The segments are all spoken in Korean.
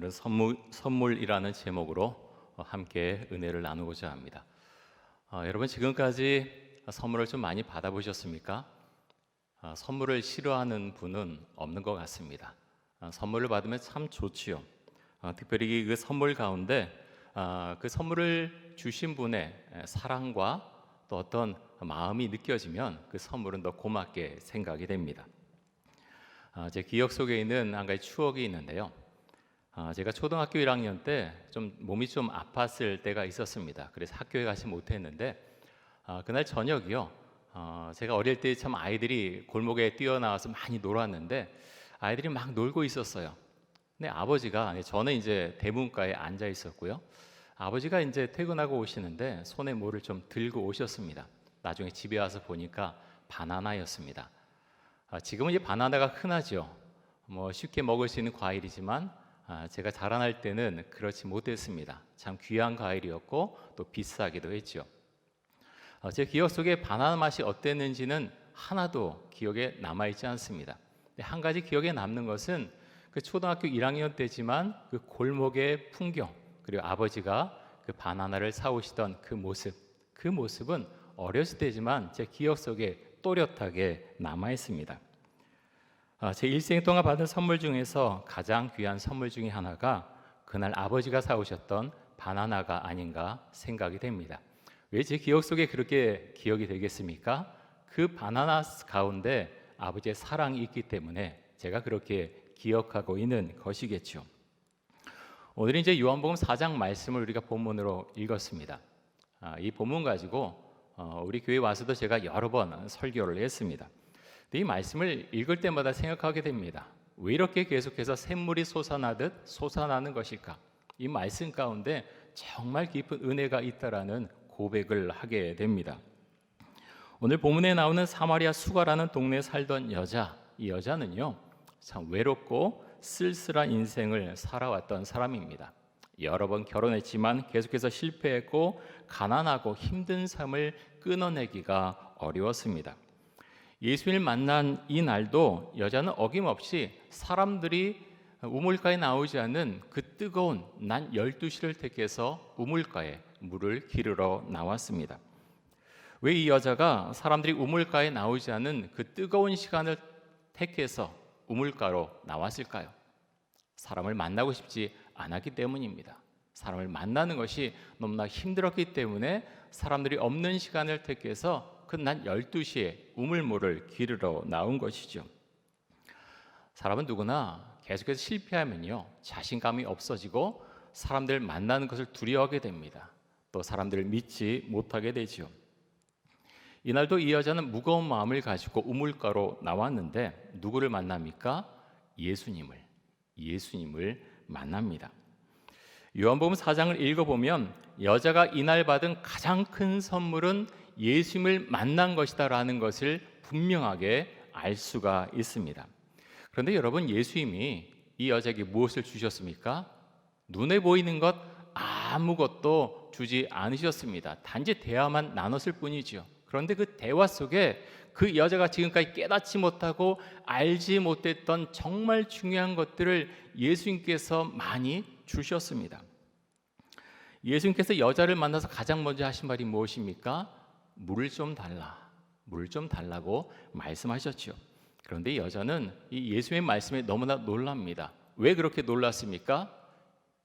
오늘은 선물이라는 제목으로 함께 은혜를 나누고자 합니다. 여러분 지금까지 선물을 좀 많이 받아보셨습니까? 선물을 싫어하는 분은 없는 것 같습니다. 선물을 받으면 참 좋지요. 특별히 그 선물 가운데 그 선물을 주신 분의 사랑과 또 어떤 마음이 느껴지면 그 선물은 더 고맙게 생각이 됩니다. 제 기억 속에 있는 한 가지 추억이 있는데요. 제가 초등학교 1학년 때 좀 몸이 좀 아팠을 때가 있었습니다. 그래서 학교에 가지 못했는데 그날 저녁이요. 제가 어릴 때 참 아이들이 골목에 뛰어나와서 많이 놀았는데 아이들이 막 놀고 있었어요. 근데 아버지가, 저는 이제 대문가에 앉아 있었고요. 아버지가 이제 퇴근하고 오시는데 손에 뭐를 좀 들고 오셨습니다. 나중에 집에 와서 보니까 바나나였습니다. 지금은 이 바나나가 흔하죠. 쉽게 먹을 수 있는 과일이지만 제가 자라날 때는 그렇지 못했습니다. 참 귀한 과일이었고 또 비싸기도 했죠. 제 기억 속에 바나나 맛이 어땠는지는 하나도 기억에 남아있지 않습니다. 한 가지 기억에 남는 것은 그 초등학교 1학년 때지만 그 골목의 풍경, 그리고 아버지가 그 바나나를 사오시던 그 모습은 어렸을 때지만 제 기억 속에 또렷하게 남아있습니다. 제 일생 동안 받은 선물 중에서 가장 귀한 선물 중에 하나가 그날 아버지가 사오셨던 바나나가 아닌가 생각이 됩니다. 왜 제 기억 속에 그렇게 기억이 되겠습니까? 그 바나나 가운데 아버지의 사랑이 있기 때문에 제가 그렇게 기억하고 있는 것이겠죠. 오늘은 이제 요한복음 4장 말씀을 우리가 본문으로 읽었습니다. 이 본문 가지고 우리 교회 와서도 제가 여러 번 설교를 했습니다. 이 말씀을 읽을 때마다 생각하게 됩니다. 왜 이렇게 계속해서 샘물이 솟아나듯 솟아나는 것일까? 이 말씀 가운데 정말 깊은 은혜가 있다라는 고백을 하게 됩니다. 오늘 본문에 나오는 사마리아 수가라는 동네에 살던 여자, 이 여자는요 참 외롭고 쓸쓸한 인생을 살아왔던 사람입니다. 여러 번 결혼했지만 계속해서 실패했고 가난하고 힘든 삶을 끊어내기가 어려웠습니다. 예수님을 만난 이 날도 여자는 어김없이 사람들이 우물가에 나오지 않는 그 뜨거운 낮 12시를 택해서 우물가에 물을 기르러 나왔습니다. 왜 이 여자가 사람들이 우물가에 나오지 않은 그 뜨거운 시간을 택해서 우물가로 나왔을까요? 사람을 만나고 싶지 않았기 때문입니다. 사람을 만나는 것이 너무나 힘들었기 때문에 사람들이 없는 시간을 택해서 그 낮 12시에 우물물을 기르러 나온 것이죠. 사람은 누구나 계속해서 실패하면요 자신감이 없어지고 사람들을 만나는 것을 두려워하게 됩니다. 또 사람들을 믿지 못하게 되죠. 이날도 이 여자는 무거운 마음을 가지고 우물가로 나왔는데 누구를 만납니까? 예수님을 만납니다. 요한복음 4장을 읽어보면 여자가 이날 받은 가장 큰 선물은 예수님을 만난 것이다라는 것을 분명하게 알 수가 있습니다. 그런데 여러분, 예수님이 이 여자에게 무엇을 주셨습니까? 눈에 보이는 것 아무것도 주지 않으셨습니다. 단지 대화만 나눴을 뿐이죠. 그런데 그 대화 속에 그 여자가 지금까지 깨닫지 못하고 알지 못했던 정말 중요한 것들을 예수님께서 많이 주셨습니다. 예수님께서 여자를 만나서 가장 먼저 하신 말이 무엇입니까? 물을 좀 달라고 말씀하셨죠. 그런데 이 여자는 이 예수님의 말씀에 너무나 놀랍니다. 왜 그렇게 놀랐습니까?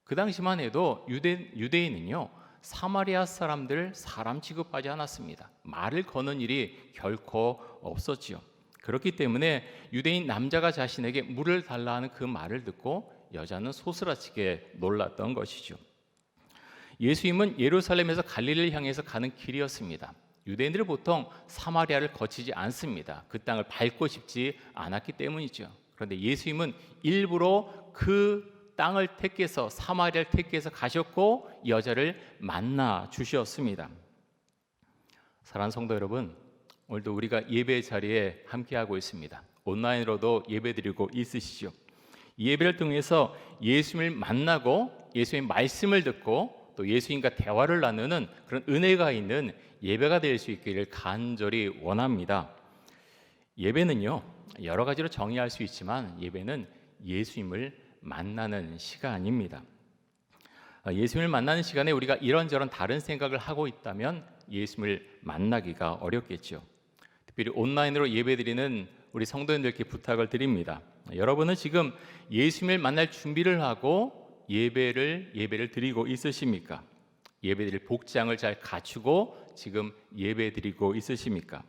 그 당시만 해도 유대인은요 사마리아 사람들 사람 취급하지 않았습니다. 말을 거는 일이 결코 없었지요. 그렇기 때문에 유대인 남자가 자신에게 물을 달라 하는 그 말을 듣고 여자는 소스라치게 놀랐던 것이죠. 예수님은 예루살렘에서 갈릴리를 향해서 가는 길이었습니다. 유대인들은 보통 사마리아를 거치지 않습니다. 그 땅을 밟고 싶지 않았기 때문이죠. 그런데 예수님은 일부러 그 땅을 택해서 사마리아를 택해서 가셨고 여자를 만나 주셨습니다. 사랑하는 성도 여러분, 오늘도 우리가 예배 자리에 함께하고 있습니다. 온라인으로도 예배드리고 있으시죠. 이 예배를 통해서 예수님을 만나고 예수님의 말씀을 듣고 또 예수님과 대화를 나누는 그런 은혜가 있는 예배가 될 수 있기를 간절히 원합니다. 예배는요 여러 가지로 정의할 수 있지만 예배는 예수님을 만나는 시간입니다. 예수님을 만나는 시간에 우리가 이런저런 다른 생각을 하고 있다면 예수님을 만나기가 어렵겠죠. 특별히 온라인으로 예배드리는 우리 성도님들께 부탁을 드립니다. 여러분은 지금 예수님을 만날 준비를 하고 예배를 드리고 있으십니까? 예배드릴 복장을 잘 갖추고 지금 예배드리고 있으십니까?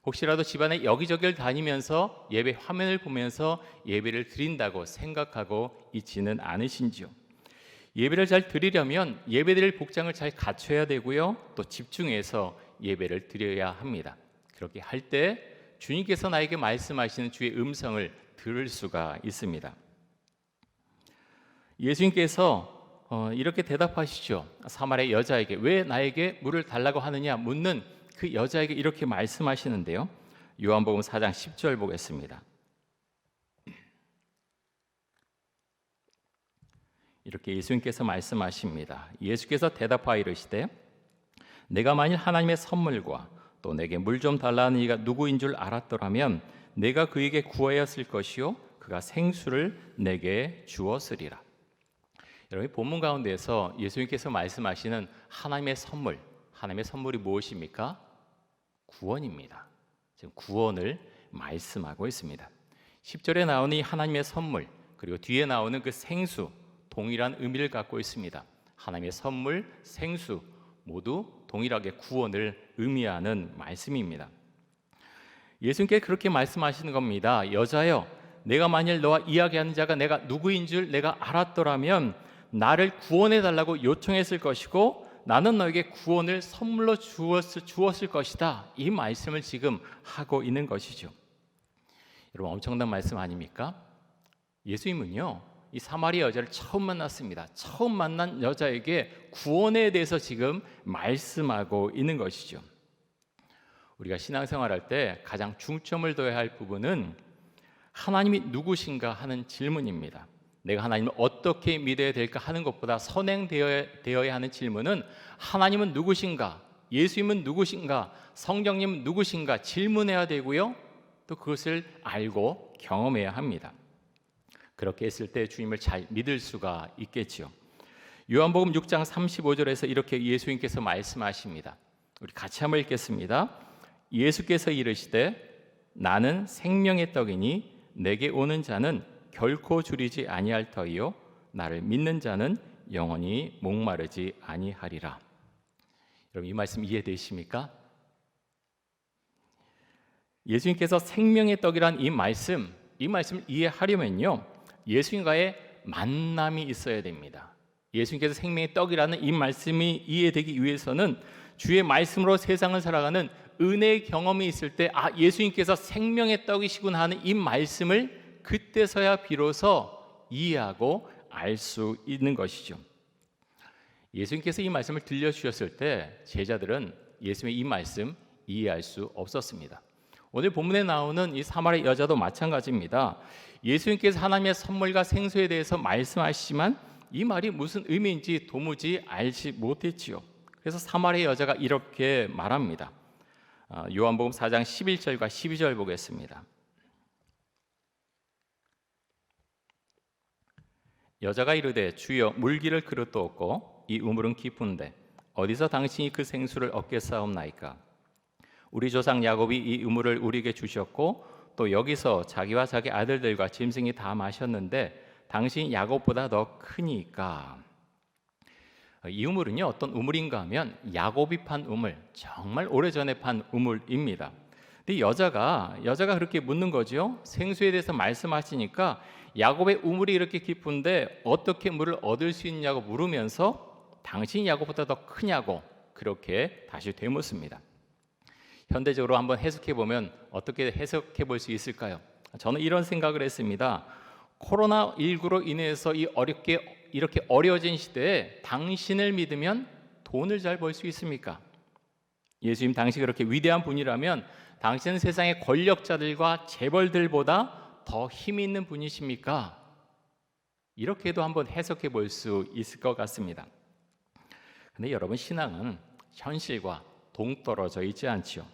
혹시라도 집안에 여기저기를 다니면서 예배 화면을 보면서 예배를 드린다고 생각하고 있지는 않으신지요? 예배를 잘 드리려면 예배드릴 복장을 잘 갖춰야 되고요, 또 집중해서 예배를 드려야 합니다. 그렇게 할 때 주님께서 나에게 말씀하시는 주의 음성을 들을 수가 있습니다. 예수님께서 이렇게 대답하시죠. 사마리아 여자에게 왜 나에게 물을 달라고 하느냐 묻는 그 여자에게 이렇게 말씀하시는데요. 요한복음 4장 10절 보겠습니다. 이렇게 예수님께서 말씀하십니다. 예수께서 대답하여 이르시되 내가 만일 하나님의 선물과 또 내게 물 좀 달라는 이가 누구인 줄 알았더라면 내가 그에게 구하였을 것이요 그가 생수를 내게 주었으리라. 여러분, 본문 가운데에서 예수님께서 말씀하시는 하나님의 선물이 무엇입니까? 구원입니다. 지금 구원을 말씀하고 있습니다. 10절에 나오는 이 하나님의 선물, 그리고 뒤에 나오는 그 생수, 동일한 의미를 갖고 있습니다. 하나님의 선물, 생수 모두 동일하게 구원을 의미하는 말씀입니다. 예수님께 그렇게 말씀하시는 겁니다. 여자여, 내가 만일 너와 이야기하는 자가 내가 누구인 줄 내가 알았더라면 나를 구원해 달라고 요청했을 것이고 나는 너에게 구원을 선물로 주었을 것이다. 이 말씀을 지금 하고 있는 것이죠. 여러분, 엄청난 말씀 아닙니까? 예수님은요, 이 사마리아 여자를 처음 만났습니다. 처음 만난 여자에게 구원에 대해서 지금 말씀하고 있는 것이죠. 우리가 신앙생활할 때 가장 중점을 둬야 할 부분은 하나님이 누구신가 하는 질문입니다. 내가 하나님을 어떻게 믿어야 될까 하는 것보다 선행되어야 하는 질문은 하나님은 누구신가, 예수님은 누구신가, 성령님은 누구신가 질문해야 되고요, 또 그것을 알고 경험해야 합니다. 그렇게 했을 때 주님을 잘 믿을 수가 있겠지요. 요한복음 6장 35절에서 이렇게 예수님께서 말씀하십니다. 우리 같이 한번 읽겠습니다. 예수께서 이르시되 나는 생명의 떡이니 내게 오는 자는 결코 줄이지 아니할 터이요 나를 믿는 자는 영원히 목마르지 아니하리라. 여러분, 이 말씀 이해되십니까? 예수님께서 생명의 떡이란 이 말씀을 이해하려면요, 예수님과의 만남이 있어야 됩니다. 예수님께서 생명의 떡이라는 이 말씀이 이해되기 위해서는 주의 말씀으로 세상을 살아가는 은혜의 경험이 있을 때 예수님께서 생명의 떡이시구나 하는 이 말씀을 그때서야 비로소 이해하고 알 수 있는 것이죠. 예수님께서 이 말씀을 들려주셨을 때 제자들은 예수님의 이 말씀 이해할 수 없었습니다. 오늘 본문에 나오는 이 사마리아 여자도 마찬가지입니다. 예수님께서 하나님의 선물과 생수에 대해서 말씀하시지만 이 말이 무슨 의미인지 도무지 알지 못했지요. 그래서 사마리아 여자가 이렇게 말합니다. 요한복음 4장 11절과 12절 보겠습니다. 여자가 이르되 주여 물기를 그릇도 없고 이 우물은 깊은데 어디서 당신이 그 생수를 얻겠사옵나이까? 우리 조상 야곱이 이 우물을 우리에게 주셨고 또 여기서 자기와 자기 아들들과 짐승이 다 마셨는데 당신이 야곱보다 더 크니까. 이 우물은요, 어떤 우물인가 하면 야곱이 판 우물, 정말 오래전에 판 우물입니다. 근데 여자가 그렇게 묻는 거죠. 생수에 대해서 말씀하시니까 야곱의 우물이 이렇게 깊은데 어떻게 물을 얻을 수 있냐고 물으면서 당신이 야곱보다 더 크냐고 그렇게 다시 되묻습니다. 현대적으로 한번 해석해 보면 어떻게 해석해 볼 수 있을까요? 저는 이런 생각을 했습니다. 코로나19로 인해서 이렇게 어려워진 시대에 당신을 믿으면 돈을 잘 벌 수 있습니까? 예수님 당시 그렇게 위대한 분이라면 당신은 세상의 권력자들과 재벌들보다 더 힘이 있는 분이십니까? 이렇게도 한번 해석해 볼 수 있을 것 같습니다. 근데 여러분, 신앙은 현실과 동떨어져 있지 않지요.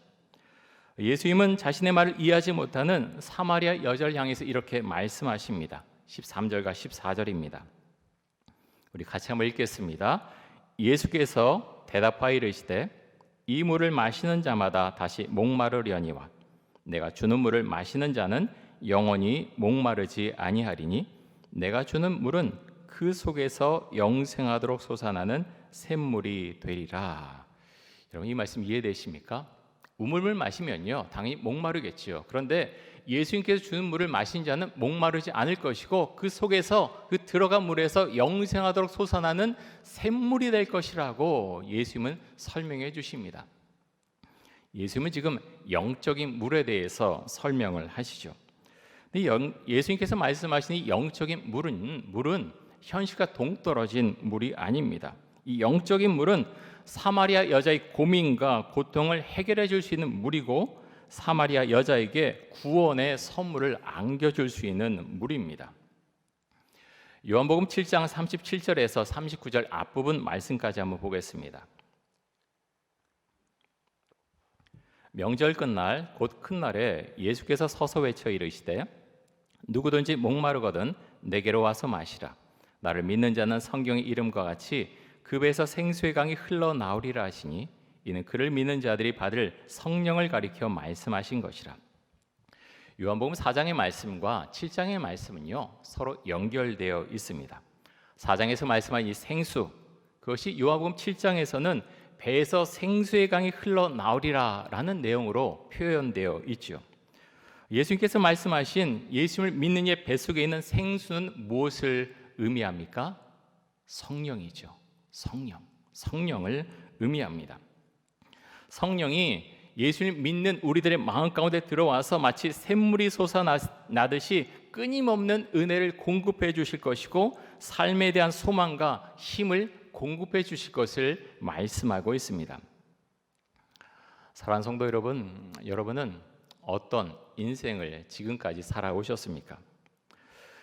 예수님은 자신의 말을 이해하지 못하는 사마리아 여자를 향해서 이렇게 말씀하십니다. 13절과 14절입니다. 우리 같이 한번 읽겠습니다. 예수께서 대답하여 이르시되 이 물을 마시는 자마다 다시 목마르려니와 내가 주는 물을 마시는 자는 영원히 목마르지 아니하리니 내가 주는 물은 그 속에서 영생하도록 솟아나는 샘물이 되리라. 여러분 이 말씀 이해되십니까? 우물물 마시면요 당연히 목마르겠지요. 그런데 예수님께서 주는 물을 마신 자는 목마르지 않을 것이고 그 속에서 그 들어간 물에서 영생하도록 솟아나는 샘물이 될 것이라고 예수님은 설명해 주십니다. 예수님은 지금 영적인 물에 대해서 설명을 하시죠. 예수님께서 말씀하신 이 영적인 물은 현실과 동떨어진 물이 아닙니다. 이 영적인 물은 사마리아 여자의 고민과 고통을 해결해 줄 수 있는 물이고 사마리아 여자에게 구원의 선물을 안겨줄 수 있는 물입니다. 요한복음 7장 37절에서 39절 앞부분 말씀까지 한번 보겠습니다. 명절 끝날 곧 큰 날에 예수께서 서서 외쳐 이르시되 누구든지 목마르거든 내게로 와서 마시라. 나를 믿는 자는 성경의 이름과 같이 그 배에서 생수의 강이 흘러나오리라 하시니 이는 그를 믿는 자들이 받을 성령을 가리켜 말씀하신 것이라. 요한복음 4장의 말씀과 7장의 말씀은요 서로 연결되어 있습니다. 4장에서 말씀한 이 생수, 그것이 요한복음 7장에서는 배에서 생수의 강이 흘러나오리라 라는 내용으로 표현되어 있죠. 예수님께서 말씀하신 예수님을 믿는 이의 뱃속에 있는 생수는 무엇을 의미합니까? 성령이죠. 성령을 의미합니다. 성령이 예수님 믿는 우리들의 마음 가운데 들어와서 마치 샘물이 솟아나듯이 끊임없는 은혜를 공급해 주실 것이고 삶에 대한 소망과 힘을 공급해 주실 것을 말씀하고 있습니다. 사랑하는 성도 여러분, 여러분은 어떤 인생을 지금까지 살아오셨습니까?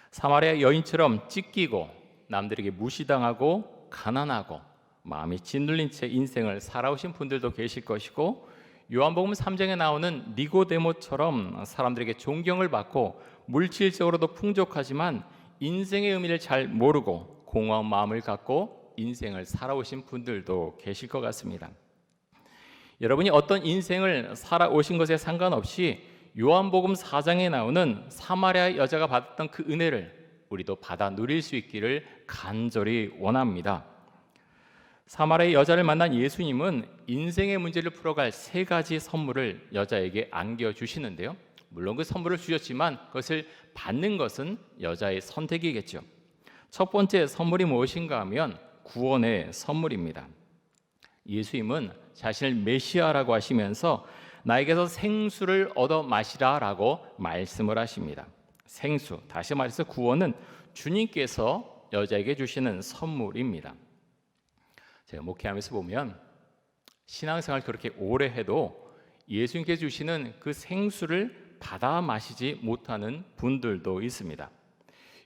사마리아 여인처럼 찢기고 남들에게 무시당하고 가난하고 마음이 짓눌린 채 인생을 살아오신 분들도 계실 것이고 요한복음 3장에 나오는 니고데모처럼 사람들에게 존경을 받고 물질적으로도 풍족하지만 인생의 의미를 잘 모르고 공허한 마음을 갖고 인생을 살아오신 분들도 계실 것 같습니다. 여러분이 어떤 인생을 살아오신 것에 상관없이 요한복음 4장에 나오는 사마리아 여자가 받았던 그 은혜를 우리도 받아 누릴 수 있기를 간절히 원합니다. 사마리아 여자를 만난 예수님은 인생의 문제를 풀어갈 3가지 선물을 여자에게 안겨주시는데요. 물론 그 선물을 주셨지만 그것을 받는 것은 여자의 선택이겠죠. 첫 번째 선물이 무엇인가 하면 구원의 선물입니다. 예수님은 자신을 메시아라고 하시면서 나에게서 생수를 얻어 마시라라고 말씀을 하십니다. 생수, 다시 말해서 구원은 주님께서 여자에게 주시는 선물입니다. 제가 목회하면서 보면 신앙생활 그렇게 오래 해도 예수님께서 주시는 그 생수를 받아 마시지 못하는 분들도 있습니다.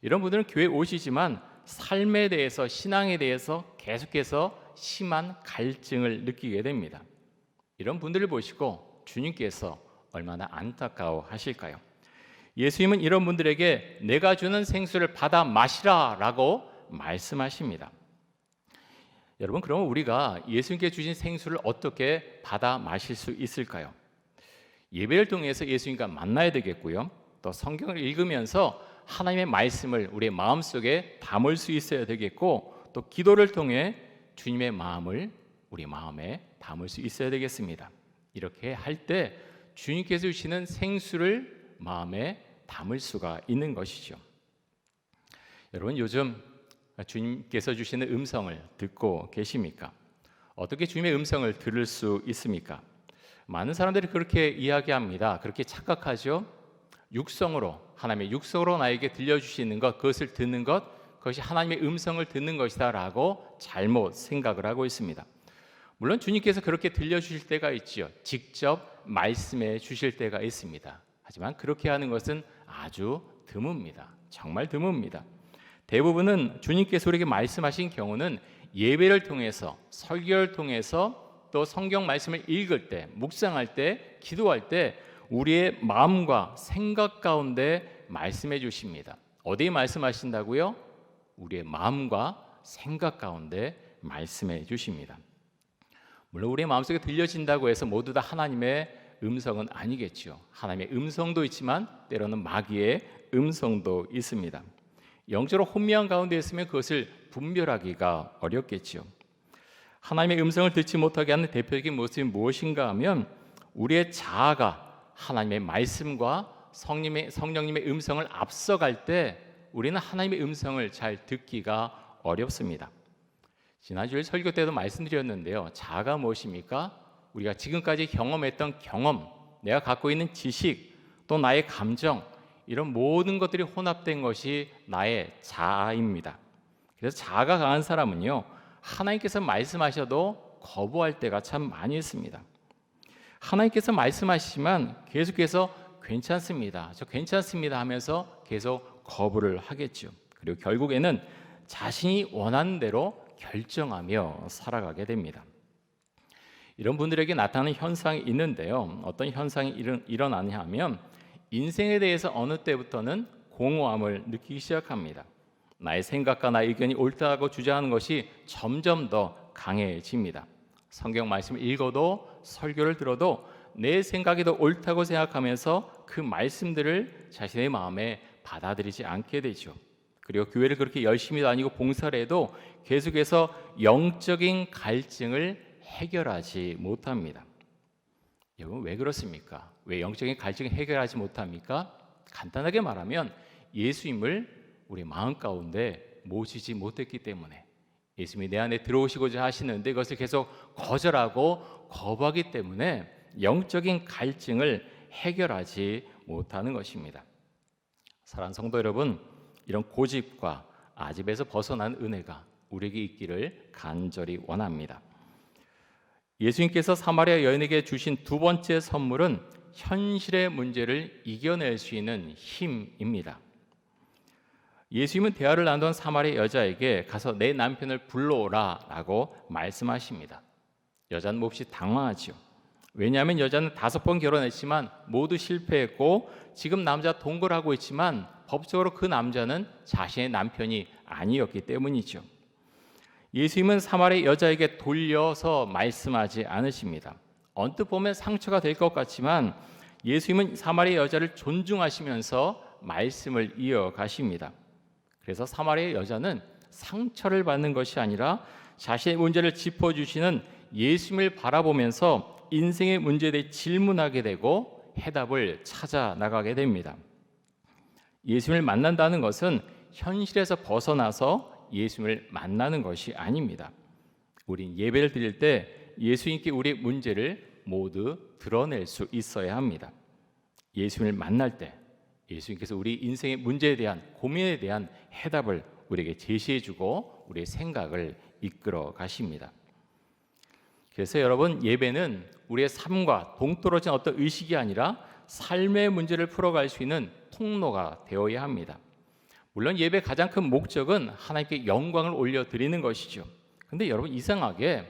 이런 분들은 교회에 오시지만 삶에 대해서, 신앙에 대해서 계속해서 심한 갈증을 느끼게 됩니다. 이런 분들을 보시고 주님께서 얼마나 안타까워 하실까요? 예수님은 이런 분들에게 내가 주는 생수를 받아 마시라 라고 말씀하십니다. 여러분, 그러면 우리가 예수님께 주신 생수를 어떻게 받아 마실 수 있을까요? 예배를 통해서 예수님과 만나야 되겠고요. 또 성경을 읽으면서 하나님의 말씀을 우리의 마음속에 담을 수 있어야 되겠고, 또 기도를 통해 주님의 마음을 우리 마음에 담을 수 있어야 되겠습니다. 이렇게 할 때 주님께서 주시는 생수를 마음에 담을 수가 있는 것이죠. 여러분, 요즘 주님께서 주시는 음성을 듣고 계십니까? 어떻게 주님의 음성을 들을 수 있습니까? 많은 사람들이 그렇게 이야기합니다. 그렇게 착각하죠. 육성으로, 하나님의 육성으로 나에게 들려주시는 것, 그것을 듣는 것, 그것이 하나님의 음성을 듣는 것이다 라고 잘못 생각을 하고 있습니다. 물론 주님께서 그렇게 들려주실 때가 있지요. 직접 말씀해 주실 때가 있습니다. 하지만 그렇게 하는 것은 아주 드뭅니다. 정말 드뭅니다. 대부분은 주님께서 우리에게 말씀하신 경우는 예배를 통해서, 설교를 통해서, 또 성경 말씀을 읽을 때, 묵상할 때, 기도할 때 우리의 마음과 생각 가운데 말씀해 주십니다. 어디에 말씀하신다고요? 우리의 마음과 생각 가운데 말씀해 주십니다. 물론 우리의 마음속에 들려진다고 해서 모두 다 하나님의 음성은 아니겠죠. 하나님의 음성도 있지만 때로는 마귀의 음성도 있습니다. 영적으로 혼미한 가운데 있으면 그것을 분별하기가 어렵겠죠. 하나님의 음성을 듣지 못하게 하는 대표적인 모습이 무엇인가 하면 우리의 자아가 하나님의 말씀과 성령님의 음성을 앞서갈 때 우리는 하나님의 음성을 잘 듣기가 어렵습니다. 지난주에 설교 때도 말씀드렸는데요. 자아가 무엇입니까? 우리가 지금까지 경험했던 경험, 내가 갖고 있는 지식, 또 나의 감정, 이런 모든 것들이 혼합된 것이 나의 자아입니다. 그래서 자아가 강한 사람은요, 하나님께서 말씀하셔도 거부할 때가 참 많이 있습니다. 하나님께서 말씀하시지만 계속해서 괜찮습니다, 저 괜찮습니다 하면서 계속 거부를 하겠죠. 그리고 결국에는 자신이 원하는 대로 결정하며 살아가게 됩니다. 이런 분들에게 나타나는 현상이 있는데요. 어떤 현상이 일어나냐 하면 인생에 대해서 어느 때부터는 공허함을 느끼기 시작합니다. 나의 생각과 나의 의견이 옳다고 주장하는 것이 점점 더 강해집니다. 성경 말씀을 읽어도 설교를 들어도 내 생각이 더 옳다고 생각하면서 그 말씀들을 자신의 마음에 받아들이지 않게 되죠. 그리고 교회를 그렇게 열심히 다니고 봉사를 해도 계속해서 영적인 갈증을 해결하지 못합니다. 여러분, 왜 그렇습니까? 왜 영적인 갈증을 해결하지 못합니까? 간단하게 말하면 예수님을 우리 마음 가운데 모시지 못했기 때문에, 예수님이 내 안에 들어오시고자 하시는데 그것을 계속 거절하고 거부하기 때문에 영적인 갈증을 해결하지 못하는 것입니다. 사랑하는 성도 여러분, 이런 고집과 아집에서 벗어난 은혜가 우리에게 있기를 간절히 원합니다. 예수님께서 사마리아 여인에게 주신 두 번째 선물은 현실의 문제를 이겨낼 수 있는 힘입니다. 예수님은 대화를 나누던 사마리아 여자에게 가서 내 남편을 불러오라 라고 말씀하십니다. 여자는 몹시 당황하죠. 왜냐하면 여자는 5번 결혼했지만 모두 실패했고 지금 남자 동거를 하고 있지만 법적으로 그 남자는 자신의 남편이 아니었기 때문이죠. 예수님은 사마리아 여자에게 돌려서 말씀하지 않으십니다. 언뜻 보면 상처가 될 것 같지만 예수님은 사마리아 여자를 존중하시면서 말씀을 이어가십니다. 그래서 사마리아 여자는 상처를 받는 것이 아니라 자신의 문제를 짚어주시는 예수님을 바라보면서 인생의 문제에 대해 질문하게 되고 해답을 찾아 나가게 됩니다. 예수님을 만난다는 것은 현실에서 벗어나서 예수님을 만나는 것이 아닙니다. 우린 예배를 드릴 때 예수님께 우리의 문제를 모두 드러낼 수 있어야 합니다. 예수님을 만날 때 예수님께서 우리 인생의 문제에 대한 고민에 대한 해답을 우리에게 제시해주고 우리의 생각을 이끌어 가십니다. 그래서 여러분, 예배는 우리의 삶과 동떨어진 어떤 의식이 아니라 삶의 문제를 풀어갈 수 있는 통로가 되어야 합니다. 물론 예배의 가장 큰 목적은 하나님께 영광을 올려드리는 것이죠. 그런데 여러분, 이상하게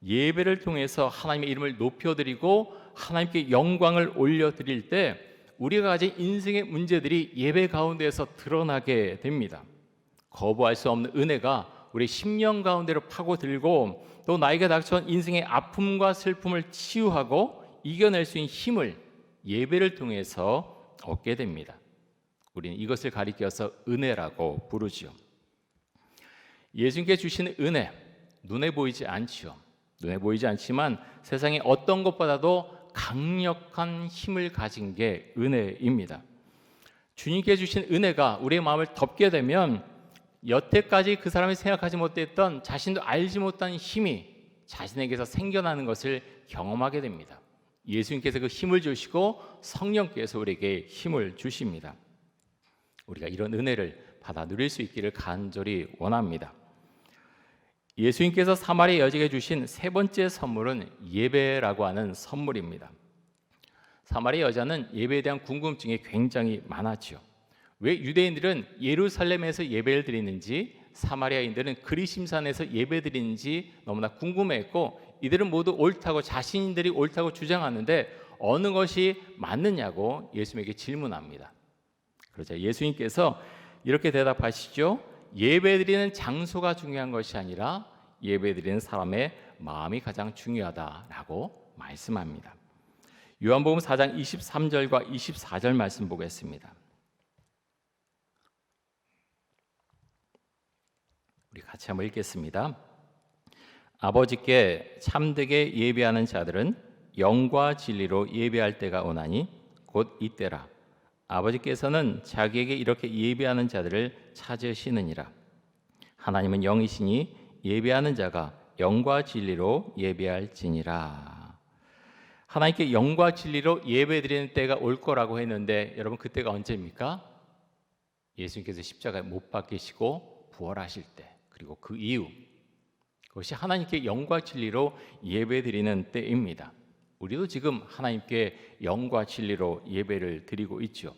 예배를 통해서 하나님의 이름을 높여드리고 하나님께 영광을 올려드릴 때 우리가 가진 인생의 문제들이 예배 가운데에서 드러나게 됩니다. 거부할 수 없는 은혜가 우리 심령 가운데로 파고들고 또 나에게 닥쳐온 인생의 아픔과 슬픔을 치유하고 이겨낼 수 있는 힘을 예배를 통해서 얻게 됩니다. 우리는 이것을 가리켜서 은혜라고 부르지요. 예수님께 주시는 은혜, 눈에 보이지 않지요. 눈에 보이지 않지만 세상에 어떤 것보다도 강력한 힘을 가진 게 은혜입니다. 주님께 주신 은혜가 우리의 마음을 덮게 되면 여태까지 그 사람이 생각하지 못했던, 자신도 알지 못한 힘이 자신에게서 생겨나는 것을 경험하게 됩니다. 예수님께서 그 힘을 주시고 성령께서 우리에게 힘을 주십니다. 우리가 이런 은혜를 받아 누릴 수 있기를 간절히 원합니다. 예수님께서 사마리아 여자에게 주신 세 번째 선물은 예배라고 하는 선물입니다. 사마리아 여자는 예배에 대한 궁금증이 굉장히 많았죠. 왜 유대인들은 예루살렘에서 예배를 드리는지 사마리아인들은 그리심산에서 예배 드리는지 너무나 궁금해했고, 이들은 모두 옳다고, 자신들이 옳다고 주장하는데 어느 것이 맞느냐고 예수님에게 질문합니다. 그러자 예수님께서 이렇게 대답하시죠. 예배드리는 장소가 중요한 것이 아니라 예배드리는 사람의 마음이 가장 중요하다라고 말씀합니다. 요한복음 4장 23절과 24절 말씀 보겠습니다. 우리 같이 한번 읽겠습니다. 아버지께 참되게 예배하는 자들은 영과 진리로 예배할 때가 오나니 곧 이때라. 아버지께서는 자기에게 이렇게 예배하는 자들을 찾으시느니라. 하나님은 영이시니 예배하는 자가 영과 진리로 예배할지니라. 하나님께 영과 진리로 예배드리는 때가 올 거라고 했는데 여러분 그때가 언제입니까? 예수님께서 십자가에 못 박히시고 부활하실 때, 그리고 그 이후, 그것이 하나님께 영과 진리로 예배드리는 때입니다. 우리도 지금 하나님께 영과 진리로 예배를 드리고 있죠.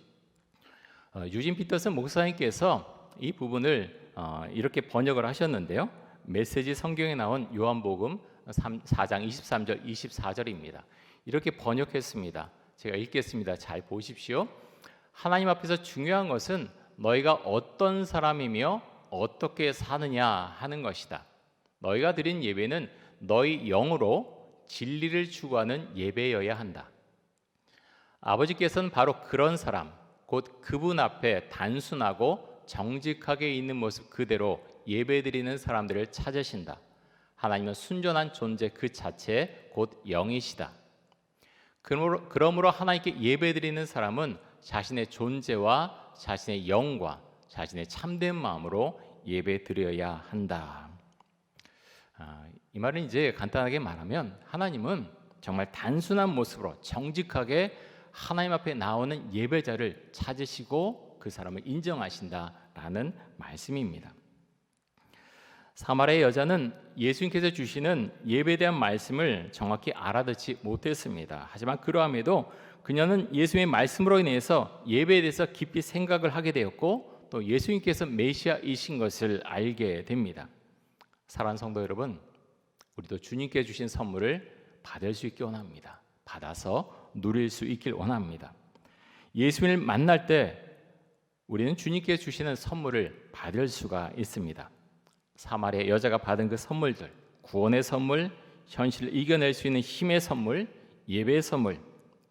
유진 피터슨 목사님께서 이 부분을 이렇게 번역을 하셨는데요. 메시지 성경에 나온 요한복음 4장 23절 24절입니다. 이렇게 번역했습니다. 제가 읽겠습니다. 잘 보십시오. 하나님 앞에서 중요한 것은 너희가 어떤 사람이며 어떻게 사느냐 하는 것이다. 너희가 드린 예배는 너희 영으로 진리를 추구하는 예배여야 한다. 아버지께서는 바로 그런 사람, 곧 그분 앞에 단순하고 정직하게 있는 모습 그대로 예배드리는 사람들을 찾으신다. 하나님은 순전한 존재 그 자체 곧 영이시다. 그러므로 하나님께 예배드리는 사람은 자신의 존재와 자신의 영과 자신의 참된 마음으로 예배드려야 한다. 이 말은 이제 간단하게 말하면 하나님은 정말 단순한 모습으로 정직하게 하나님 앞에 나오는 예배자를 찾으시고 그 사람을 인정하신다라는 말씀입니다. 사마리아 여자는 예수님께서 주시는 예배에 대한 말씀을 정확히 알아듣지 못했습니다. 하지만 그러함에도 그녀는 예수님의 말씀으로 인해서 예배에 대해서 깊이 생각을 하게 되었고 또 예수님께서 메시아이신 것을 알게 됩니다. 사랑하는 성도 여러분, 우리도 주님께 주신 선물을 받을 수 있기 원합니다. 받아서 누릴 수 있길 원합니다. 예수님을 만날 때 우리는 주님께 주시는 선물을 받을 수가 있습니다. 사마리아 여자가 받은 그 선물들, 구원의 선물, 현실을 이겨낼 수 있는 힘의 선물, 예배의 선물,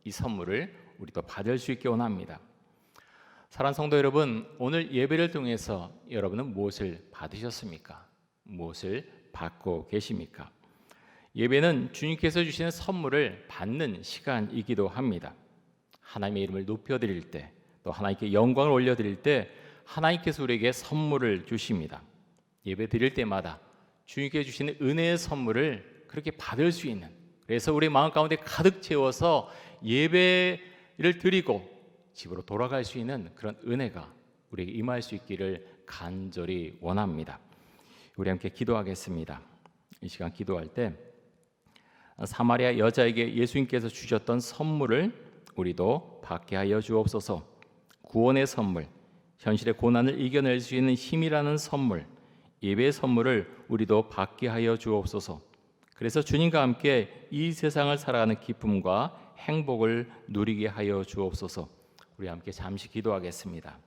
이 선물을 우리도 받을 수 있기 원합니다. 사랑하는 성도 여러분, 오늘 예배를 통해서 여러분은 무엇을 받으셨습니까? 무엇을 받고 계십니까? 예배는 주님께서 주시는 선물을 받는 시간이기도 합니다. 하나님의 이름을 높여드릴 때, 또 하나님께 영광을 올려드릴 때 하나님께서 우리에게 선물을 주십니다. 예배 드릴 때마다 주님께 주시는 은혜의 선물을 그렇게 받을 수 있는, 그래서 우리 마음 가운데 가득 채워서 예배를 드리고 집으로 돌아갈 수 있는 그런 은혜가 우리에게 임할 수 있기를 간절히 원합니다. 우리 함께 기도하겠습니다. 이 시간 기도할 때 사마리아 여자에게 예수님께서 주셨던 선물을 우리도 받게 하여 주옵소서. 구원의 선물, 현실의 고난을 이겨낼 수 있는 힘이라는 선물, 예배의 선물을 우리도 받게 하여 주옵소서. 그래서 주님과 함께 이 세상을 살아가는 기쁨과 행복을 누리게 하여 주옵소서. 우리 함께 잠시 기도하겠습니다.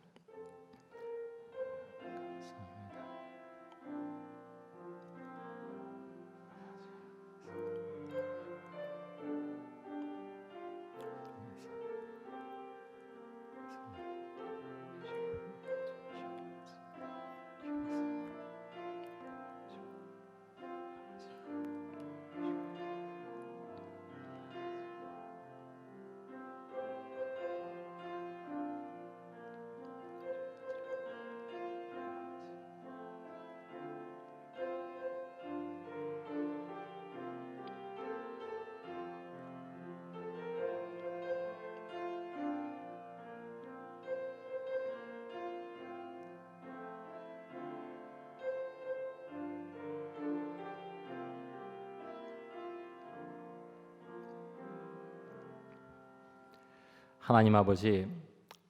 하나님 아버지,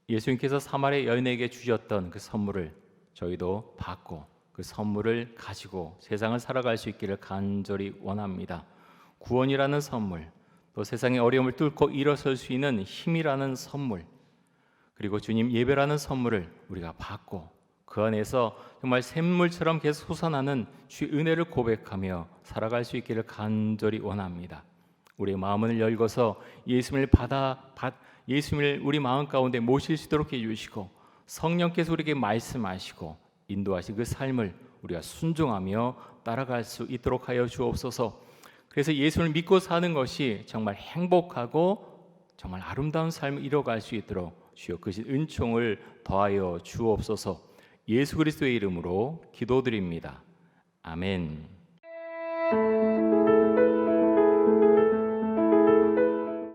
예수님께서 사마리아 여인에게 주셨던 그 선물을 저희도 받고 그 선물을 가지고 세상을 살아갈 수 있기를 간절히 원합니다. 구원이라는 선물, 또 세상의 어려움을 뚫고 일어설 수 있는 힘이라는 선물, 그리고 주님 예배라는 선물을 우리가 받고 그 안에서 정말 샘물처럼 계속 솟아나는 주의 은혜를 고백하며 살아갈 수 있기를 간절히 원합니다. 우리의 마음을 열고서 예수님을 우리 마음 가운데 모실 수 있도록 해주시고, 성령께서 우리에게 말씀하시고 인도하신 그 삶을 우리가 순종하며 따라갈 수 있도록 하여 주옵소서. 그래서 예수를 믿고 사는 것이 정말 행복하고 정말 아름다운 삶을 이뤄갈 수 있도록 주여 그 은총을 더하여 주옵소서. 예수 그리스도의 이름으로 기도드립니다. 아멘.